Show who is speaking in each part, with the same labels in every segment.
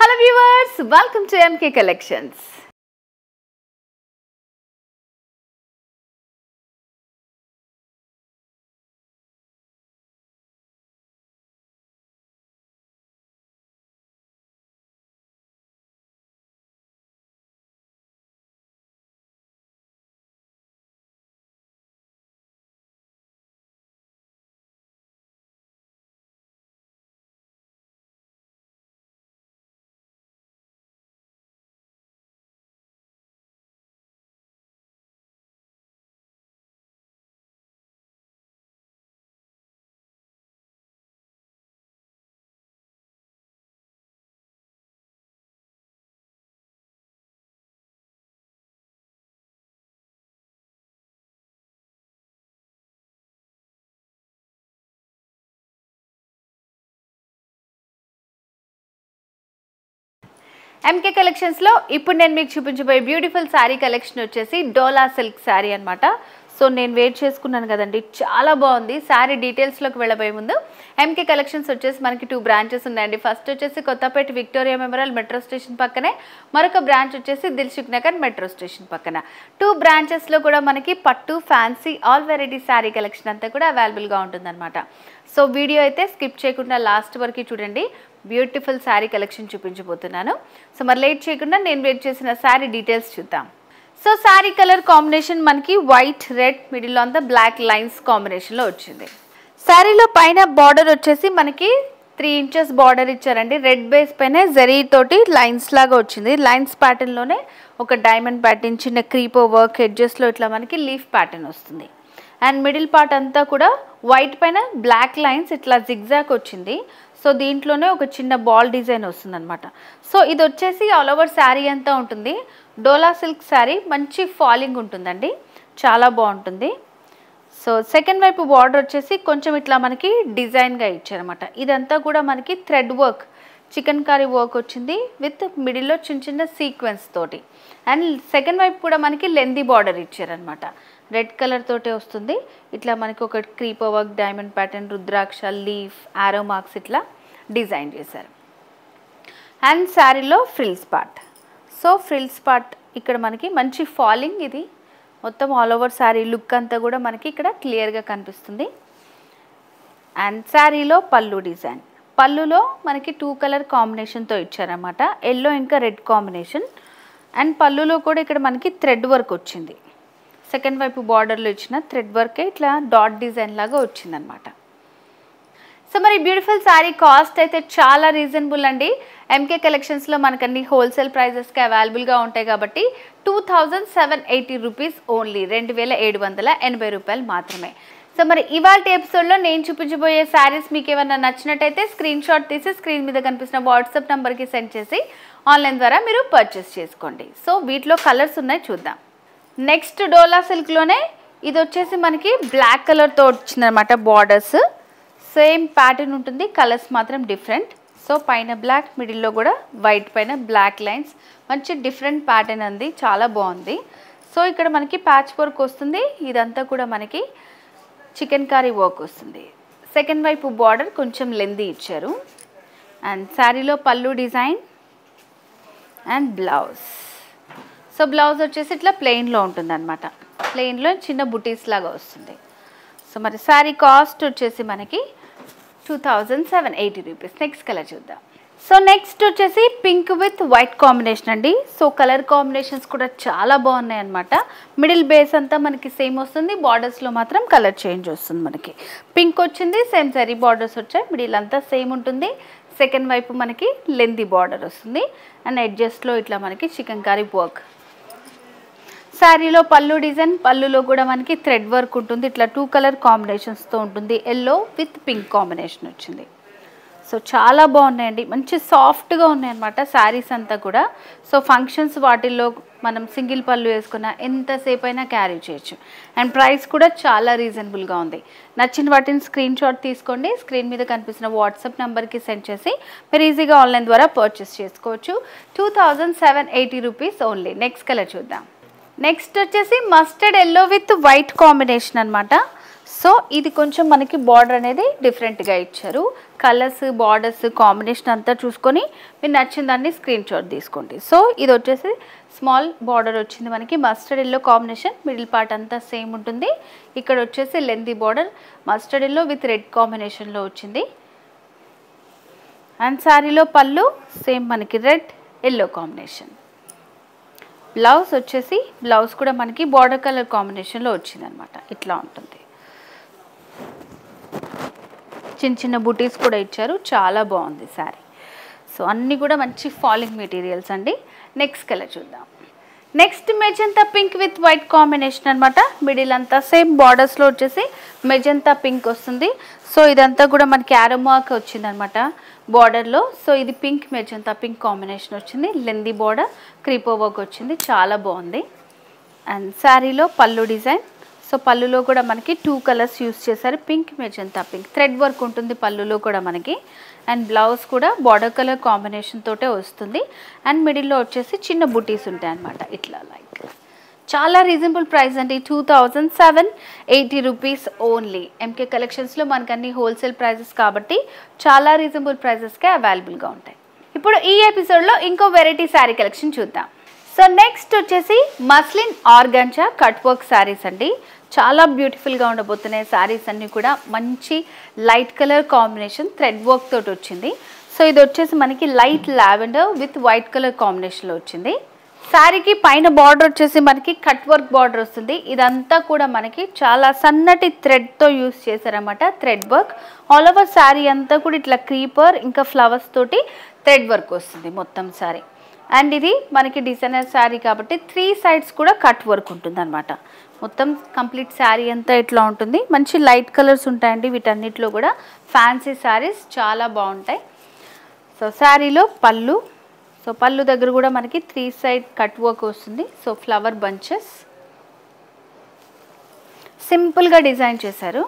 Speaker 1: Hello viewers, welcome to MK Collections. MK Collections లో ఇప్పుడు నేను మీకు చూపించబోయే బ్యూటిఫుల్ సారీ కలెక్షన్ వచ్చేసి డోలా సిల్క్ సారీ అన్నమాట. సో నేను వెయిట్ చేసుకున్నాను కదండి, చాలా బాగుంది. సారీ డీటెయిల్స్లోకి వెళ్ళబోయే ముందు MK Collections వచ్చేసి మనకి 2 బ్రాంచెస్ ఉన్నాయండి. ఫస్ట్ వచ్చేసి Kothapet Victoria Memorial metro station పక్కనే, మరొక బ్రాంచ్ వచ్చేసి దిల్సుఖ్ నగర్ మెట్రో స్టేషన్ పక్కన. 2 బ్రాంచెస్లో కూడా మనకి పట్టు fancy all variety sorry collection అంతా కూడా అవైలబుల్గా ఉంటుందన్నమాట. సో వీడియో అయితే స్కిప్ చేయకుండా లాస్ట్ వరకు చూడండి. బ్యూటిఫుల్ శారీ కలెక్షన్ చూపించబోతున్నాను. సో మరి లేట్ చేయకుండా నేను వెయిట్ చేసిన శారీ డీటెయిల్స్ చూద్దాం. సో శారీ కలర్ కాంబినేషన్ మనకి వైట్ రెడ్ మిడిల్లో అంతా బ్లాక్ లైన్స్ కాంబినేషన్లో వచ్చింది. శారీలో పైన బార్డర్ వచ్చేసి మనకి 3 ఇంచెస్ బార్డర్ ఇచ్చారండి. రెడ్ బేస్ పైన జరీ తోటి లైన్స్ లాగా వచ్చింది. లైన్స్ ప్యాటర్న్లోనే ఒక డైమండ్ ప్యాటర్న్, చిన్న క్రీపో వర్క్, ఎడ్జెస్లో ఇట్లా మనకి లీఫ్ ప్యాటర్న్ వస్తుంది. అండ్ మిడిల్ పార్ట్ అంతా కూడా వైట్ పైన బ్లాక్ లైన్స్ ఇట్లా జిగ్జాగ్ వచ్చింది. సో దీంట్లోనే ఒక చిన్న బాల్ డిజైన్ వస్తుంది అనమాట. సో ఇది వచ్చేసి ఆల్ ఓవర్ శారీ అంతా ఉంటుంది. డోలా సిల్క్ శారీ మంచి ఫాలింగ్ ఉంటుందండి, చాలా బాగుంటుంది. సో సెకండ్ వైపు బార్డర్ వచ్చేసి కొంచెం ఇట్లా మనకి డిజైన్గా ఇచ్చారనమాట. ఇదంతా కూడా మనకి thread work, chicken curry work వచ్చింది విత్ మిడిల్లో చిన్న చిన్న సీక్వెన్స్ తోటి. అండ్ సెకండ్ వైపు కూడా మనకి లెందీ బార్డర్ ఇచ్చారనమాట. రెడ్ కలర్ తోటే వస్తుంది. ఇట్లా మనకి ఒక క్రీపో వర్క్, డైమండ్ ప్యాటర్న్, రుద్రాక్ష, లీఫ్, ఆరో మార్క్స్ ఇట్లా డిజైన్ చేశారు. అండ్ శారీలో frills part. So frills part ఇక్కడ మనకి మంచి ఫాలింగ్, ఇది మొత్తం ఆల్ ఓవర్ శారీ లుక్ అంతా కూడా మనకి ఇక్కడ క్లియర్గా కనిపిస్తుంది. అండ్ శారీలో పళ్ళు డిజైన్, పళ్ళులో మనకి 2 కలర్ కాంబినేషన్తో ఇచ్చారన్నమాట. ఎల్లో ఇంకా రెడ్ కాంబినేషన్. అండ్ పళ్ళులో కూడా ఇక్కడ మనకి థ్రెడ్ వర్క్ వచ్చింది. సెకండ్ వైపు బార్డర్లో ఇచ్చిన థ్రెడ్ వర్కే ఇట్లా డాట్ డిజైన్ లాగా వచ్చిందనమాట. సో మరి బ్యూటిఫుల్ శారీ కాస్ట్ అయితే చాలా రీజనబుల్ అండి. MK కలెక్షన్స్లో మనకన్నీ హోల్సేల్ ప్రైజెస్కి అవైలబుల్గా ఉంటాయి కాబట్టి 2780 రూపీస్ ఓన్లీ, 2780 రూపాయలు మాత్రమే. సో మరి ఇవాళ ఎపిసోడ్లో నేను చూపించబోయే శారీస్ మీకు ఏమైనా నచ్చినట్టయితే స్క్రీన్ షాట్ తీసి స్క్రీన్ మీద కనిపిస్తున్న వాట్సాప్ నెంబర్కి సెండ్ చేసి ఆన్లైన్ ద్వారా మీరు పర్చేస్ చేసుకోండి. సో వీటిలో కలర్స్ ఉన్నాయి, చూద్దాం. నెక్స్ట్ డోలా సిల్క్లోనే ఇది వచ్చేసి మనకి బ్లాక్ కలర్తో వచ్చిందనమాట. బార్డర్స్ సేమ్ ప్యాటర్న్ ఉంటుంది, కలర్స్ మాత్రం డిఫరెంట్. సో పైన బ్లాక్, మిడిల్లో కూడా వైట్ పైన బ్లాక్ లైన్స్, మంచి డిఫరెంట్ ప్యాటర్న్ ఉంది, చాలా బాగుంది. సో ఇక్కడ మనకి ప్యాచ్ వర్క్ వస్తుంది. ఇదంతా కూడా మనకి చికెన్ కర్రీ వర్క్ వస్తుంది. సెకండ్ వైపు బార్డర్ కొంచెం లెందీ ఇచ్చారు. అండ్ శారీలో పళ్ళు design and blouse. So blouse వచ్చేసి ఇట్లా ప్లెయిన్లో ఉంటుంది అనమాట. ప్లెయిన్లో చిన్న బుటీస్ లాగా వస్తుంది. సో మరి శారీ కాస్ట్ వచ్చేసి మనకి 2780 రూపీస్. నెక్స్ట్ కలర్ చూద్దాం. సో నెక్స్ట్ వచ్చేసి పింక్ విత్ వైట్ కాంబినేషన్ అండి. సో కలర్ కాంబినేషన్స్ కూడా చాలా బాగున్నాయి అనమాట. మిడిల్ బేస్ అంతా మనకి సేమ్ వస్తుంది, బార్డర్స్లో మాత్రం కలర్ చేంజ్ వస్తుంది. మనకి పింక్ వచ్చింది, సేమ్ జరీ బార్డర్స్ వచ్చాయి, మిడిల్ అంతా సేమ్ ఉంటుంది. సెకండ్ వైపు మనకి లెందీ బార్డర్ వస్తుంది. అండ్ ఎడ్జస్ట్లో ఇట్లా మనకి చికెన్ కర్రీ వర్క్. శారీలో పళ్ళు డిజైన్, పళ్ళులో కూడా మనకి థ్రెడ్ వర్క్ ఉంటుంది. ఇట్లా 2 కలర్ కాంబినేషన్స్తో ఉంటుంది. ఎల్లో విత్ పింక్ కాంబినేషన్ వచ్చింది. సో చాలా బాగున్నాయండి, మంచి సాఫ్ట్గా ఉన్నాయన్నమాట శారీస్ అంతా కూడా. సో ఫంక్షన్స్ వాటిల్లో మనం సింగిల్ పళ్ళు వేసుకున్న ఎంతసేపు అయినా క్యారీ చేయొచ్చు. అండ్ ప్రైస్ కూడా చాలా రీజనబుల్గా ఉంది. నచ్చిన వాటిని స్క్రీన్ షాట్ తీసుకోండి, స్క్రీన్ మీద కనిపిస్తున్న వాట్సాప్ నెంబర్కి సెండ్ చేసి మీరు ఈజీగా ఆన్లైన్ ద్వారా పర్చేస్ చేసుకోవచ్చు. 2780 రూపీస్ ఓన్లీ. నెక్స్ట్ కలర్ చూద్దాం. నెక్స్ట్ వచ్చేసి mustard yellow with white combination అనమాట. సో ఇది కొంచెం మనకి బార్డర్ అనేది డిఫరెంట్గా ఇచ్చారు. కలర్స్ బార్డర్స్ కాంబినేషన్ అంతా చూసుకొని మీరు నచ్చిన దాన్ని స్క్రీన్ షాట్ తీసుకోండి. సో ఇది వచ్చేసి స్మాల్ బార్డర్ వచ్చింది మనకి, mustard yellow combination, middle part అంతా సేమ్ ఉంటుంది. ఇక్కడ వచ్చేసి lengthy border mustard yellow with red కాంబినేషన్లో వచ్చింది. అండ్ శారీలో పళ్ళు సేమ్ మనకి రెడ్ ఎల్లో కాంబినేషన్. బ్లౌజ్ వచ్చేసి బ్లౌజ్ కూడా మనకి బార్డర్ కలర్ కాంబినేషన్లో వచ్చింది అనమాట. ఇట్లా ఉంటుంది. చిన్న చిన్న బుటీస్ కూడా ఇచ్చారు, చాలా బాగుంది శారీ. సో అన్నీ కూడా మంచి ఫాలింగ్ మెటీరియల్స్ అండి. నెక్స్ట్ కలర్ చూద్దాం. Next magenta pink with white combination అనమాట. మిడిల్ అంతా సేమ్ బార్డర్స్లో వచ్చేసి మెజంతా పింక్ వస్తుంది. సో ఇదంతా కూడా మనకి యారో మార్క్ వచ్చింది అనమాట బార్డర్లో. సో ఇది పింక్ మెజంతా పింక్ కాంబినేషన్ వచ్చింది. లెందీ బార్డర్ క్రీపో వర్క్ వచ్చింది, చాలా బాగుంది. అండ్ శారీలో పళ్ళు డిజైన్. సో పళ్ళులో కూడా మనకి 2 కలర్స్ యూస్ చేశారు, pink magenta pink. Thread work ఉంటుంది పళ్ళులో కూడా మనకి. అండ్ బ్లౌజ్ కూడా బార్డర్ కలర్ కాంబినేషన్ తోటే వస్తుంది. అండ్ మిడిల్లో వచ్చేసి చిన్న బుటీస్ ఉంటాయి అన్నమాట. ఇట్లా లైక్ చాలా రీజనబుల్ ప్రైస్ అండి, 2780 రూపీస్ ఓన్లీ. ఎంకే కలెక్షన్స్లో మనకు అన్ని హోల్సేల్ ప్రైజెస్ కాబట్టి చాలా రీజనబుల్ ప్రైజెస్కే అవైలబుల్గా ఉంటాయి. ఇప్పుడు ఈ ఎపిసోడ్లో ఇంకో వెరైటీ శారీ కలెక్షన్ చూద్దాం. సో నెక్స్ట్ వచ్చేసి muslin organza cut work saris అండి. చాలా బ్యూటిఫుల్గా ఉండబోతున్నాయి శారీస్ అన్నీ కూడా. మంచి light colour combination thread work తోటి వచ్చింది. సో ఇది వచ్చేసి మనకి light lavender with white colour కాంబినేషన్లో వచ్చింది. శారీకి పైన బార్డర్ వచ్చేసి మనకి కట్ వర్క్ బార్డర్ వస్తుంది. ఇదంతా కూడా మనకి చాలా సన్నటి థ్రెడ్తో యూస్ చేశారన్నమాట, thread work. All over sari అంతా కూడా ఇట్లా క్రీపర్ ఇంకా ఫ్లవర్స్ తోటి థ్రెడ్ వర్క్ వస్తుంది మొత్తం శారీ. అండ్ ఇది మనకి డిజైనర్ శారీ కాబట్టి 3 సైడ్స్ కూడా కట్ వర్క్ ఉంటుంది అనమాట. మొత్తం కంప్లీట్ శారీ అంతా ఇట్లా ఉంటుంది. మంచి లైట్ కలర్స్ ఉంటాయండి వీటన్నిటిలో కూడా. ఫ్యాన్సీ శారీస్ చాలా బాగుంటాయి. సో శారీలో పళ్ళు. సో పళ్ళు దగ్గర కూడా మనకి 3 సైడ్ కట్ వర్క్ వస్తుంది. సో ఫ్లవర్ బంచెస్ సింపుల్గా డిజైన్ చేశారు.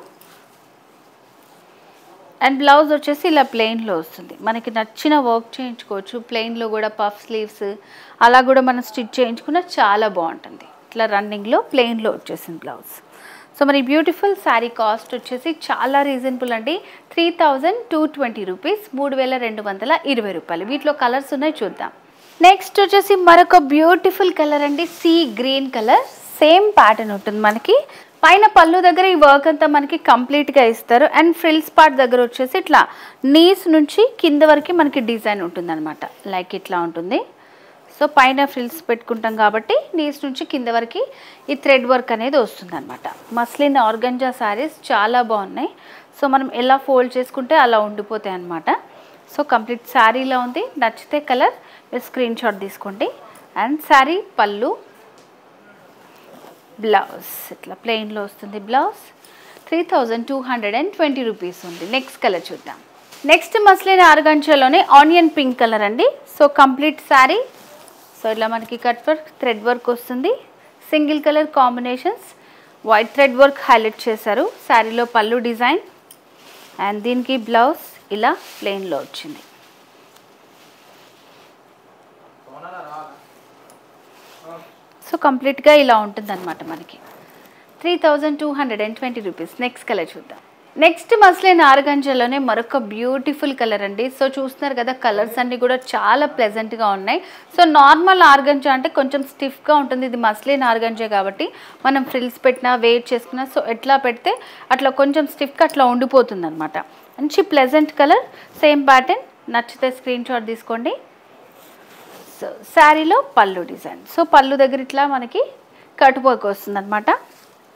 Speaker 1: అండ్ బ్లౌజ్ వచ్చేసి ఇలా ప్లెయిన్లో వస్తుంది. మనకి నచ్చిన వర్క్ చేయించుకోవచ్చు. ప్లెయిన్లో కూడా పఫ్ స్లీవ్స్ అలా కూడా మనం స్టిచ్ చేయించుకున్న చాలా బాగుంటుంది. ఇట్లా రన్నింగ్లో ప్లెయిన్లో వచ్చేసింది బ్లౌజ్. సో మరి బ్యూటిఫుల్ శారీ కాస్ట్ వచ్చేసి చాలా రీజనబుల్ అండి, 3220 రూపీస్, 3220 రూపాయలు. వీటిలో కలర్స్ ఉన్నాయి, చూద్దాం. నెక్స్ట్ వచ్చేసి మరొక బ్యూటిఫుల్ కలర్ అండి, sea green colour. Same pattern ఉంటుంది మనకి. పైన పళ్ళు దగ్గర ఈ వర్క్ అంతా మనకి కంప్లీట్గా ఇస్తారు. అండ్ ఫ్రిల్స్ పార్ట్ దగ్గర వచ్చేసి ఇట్లా నీస్ నుంచి కింద వరకు మనకి డిజైన్ ఉంటుంది అనమాట. లైక్ ఇట్లా ఉంటుంది. సో పైన ఫ్రిల్స్ పెట్టుకుంటాం కాబట్టి నీస్ నుంచి కింద వరకు ఈ థ్రెడ్ వర్క్ అనేది వస్తుంది అనమాట. మస్లిన్ ఆర్గంజా శారీస్ చాలా బాగున్నాయి. సో మనం ఎలా ఫోల్డ్ చేసుకుంటే అలా ఉండిపోతాయి అనమాట. సో కంప్లీట్ శారీలో ఉంది. నచ్చితే కలర్ మీరు స్క్రీన్ షాట్ తీసుకోండి. అండ్ శారీ పళ్ళు, బ్లౌజ్ ఇట్లా ప్లెయిన్లో వస్తుంది. బ్లౌజ్ 3220 రూపీస్ ఉంది. నెక్స్ట్ కలర్ చూద్దాం. నెక్స్ట్ మస్లిన్ ఆర్గాంజాలోనే ఆనియన్ పింక్ కలర్ అండి. So complete sari. సో ఇలా మనకి కట్ వర్క్ థ్రెడ్ వర్క్ వస్తుంది. Single colour combinations, white thread work highlight చేశారు. శారీలో పళ్ళు డిజైన్. అండ్ దీనికి బ్లౌజ్ ఇలా ప్లెయిన్లో వచ్చింది. సో కంప్లీట్గా ఇలా ఉంటుంది అనమాట మనకి. 3220 రూపీస్. నెక్స్ట్ కలర్ చూద్దాం. నెక్స్ట్ మస్లిన్ ఆర్గాంజాలోనే మరొక బ్యూటిఫుల్ కలర్ అండి. సో చూస్తున్నారు కదా, కలర్స్ అన్నీ కూడా చాలా ప్లెజెంట్గా ఉన్నాయి. సో నార్మల్ ఆర్గాంజా అంటే కొంచెం స్టిఫ్గా ఉంటుంది. ఇది మస్లిన్ ఆర్గాంజా కాబట్టి మనం ఫ్రిల్స్ పెట్టినా వెయిట్ చేసుకున్నా సో ఎట్లా పెడితే అట్లా కొంచెం స్టిఫ్గా అట్లా ఉండిపోతుంది అనమాట. మంచి ప్లెజెంట్ కలర్, సేమ్ ప్యాటర్న్. నచ్చితే స్క్రీన్ షాట్ తీసుకోండి. సో శారీలో పళ్ళు డిజైన్. సో పళ్ళు దగ్గర ఇట్లా మనకి కట్ వర్క్ వస్తుంది అనమాట.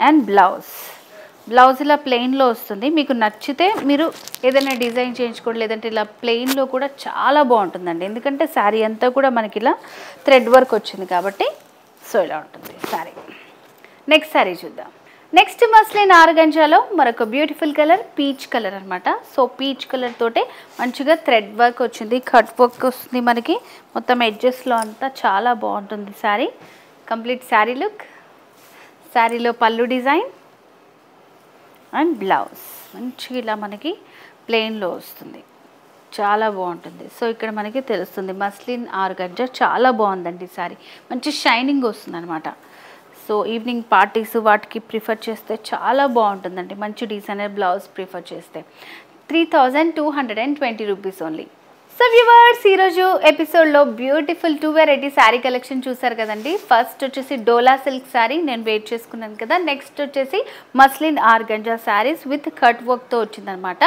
Speaker 1: అండ్ బ్లౌజ్ ఇలా ప్లెయిన్లో వస్తుంది. మీకు నచ్చితే మీరు ఏదైనా డిజైన్ చేయించుకోండి, లేదంటే ఇలా ప్లెయిన్లో కూడా చాలా బాగుంటుందండి. ఎందుకంటే శారీ అంతా కూడా మనకి ఇలా థ్రెడ్ వర్క్ వచ్చింది కాబట్టి. సో ఇలా ఉంటుంది శారీ. నెక్స్ట్ శారీ చూద్దాం. నెక్స్ట్ మస్లిన్ ఆర్గాంజాలో మరొక బ్యూటిఫుల్ కలర్ పీచ్ కలర్ అనమాట. సో పీచ్ కలర్ తోటే మంచిగా థ్రెడ్ వర్క్ వచ్చింది, కట్ వర్క్ వస్తుంది మనకి. మొత్తం ఎడ్జెస్లో అంతా చాలా బాగుంటుంది శారీ. Complete sari look. శారీలో పళ్ళు డిజైన్ అండ్ బ్లౌజ్ మంచిగా ఇలా మనకి ప్లెయిన్లో వస్తుంది, చాలా బాగుంటుంది. సో ఇక్కడ మనకి తెలుస్తుంది మస్లిన్ ఆర్గాంజా చాలా బాగుందండి శారీ. మంచి షైనింగ్ వస్తుంది అనమాట. సో ఈవినింగ్ పార్టీస్ వాటికి ప్రిఫర్ చేస్తే చాలా బాగుంటుందండి. మంచి డిజైనర్ బ్లౌజ్ ప్రిఫర్ చేస్తే 3220 రూపీస్ ఓన్లీ. సో వ్యూవర్స్, ఈరోజు ఎపిసోడ్లో బ్యూటిఫుల్ 2 వెరైటీ శారీ కలెక్షన్ చూసారు కదండి. ఫస్ట్ వచ్చేసి డోలా సిల్క్ శారీ నేను వెయిట్ చేసుకున్నాను కదా. నెక్స్ట్ వచ్చేసి muslin organza saris with cut వర్క్తో వచ్చిందనమాట.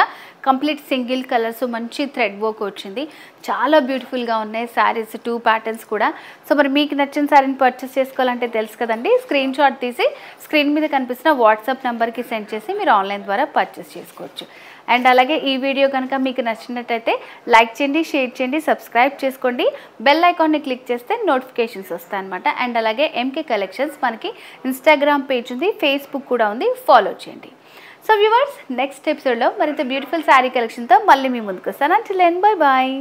Speaker 1: కంప్లీట్ సింగిల్ కలర్స్, మంచి థ్రెడ్ వర్క్ వచ్చింది. చాలా బ్యూటిఫుల్గా ఉన్నాయి శారీస్, 2 ప్యాటర్న్స్ కూడా. సో మరి మీకు నచ్చిన శారీని పర్చేస్ చేసుకోవాలంటే తెలుసు కదండి, స్క్రీన్ షాట్ తీసి స్క్రీన్ మీద కనిపిస్తున్న వాట్సాప్ నెంబర్కి సెండ్ చేసి మీరు ఆన్లైన్ ద్వారా పర్చేస్ చేసుకోవచ్చు. అండ్ అలాగే ఈ వీడియో కనుక మీకు నచ్చినట్టయితే లైక్ చేయండి, షేర్ చేయండి, సబ్స్క్రైబ్ చేసుకోండి. బెల్ ఐకాన్ని క్లిక్ చేస్తే నోటిఫికేషన్స్ వస్తాయి అనమాట. అండ్ అలాగే ఎంకే కలెక్షన్స్ మనకి ఇన్స్టాగ్రామ్ పేజ్ ఉంది, ఫేస్బుక్ కూడా ఉంది, ఫాలో చేయండి. సో వ్యూవర్స్, నెక్స్ట్ ఎపిసోడ్లో మరింత బ్యూటిఫుల్ శారీ కలెక్షన్తో మళ్ళీ మీ ముందుకు వస్తాను. Until then, bye bye.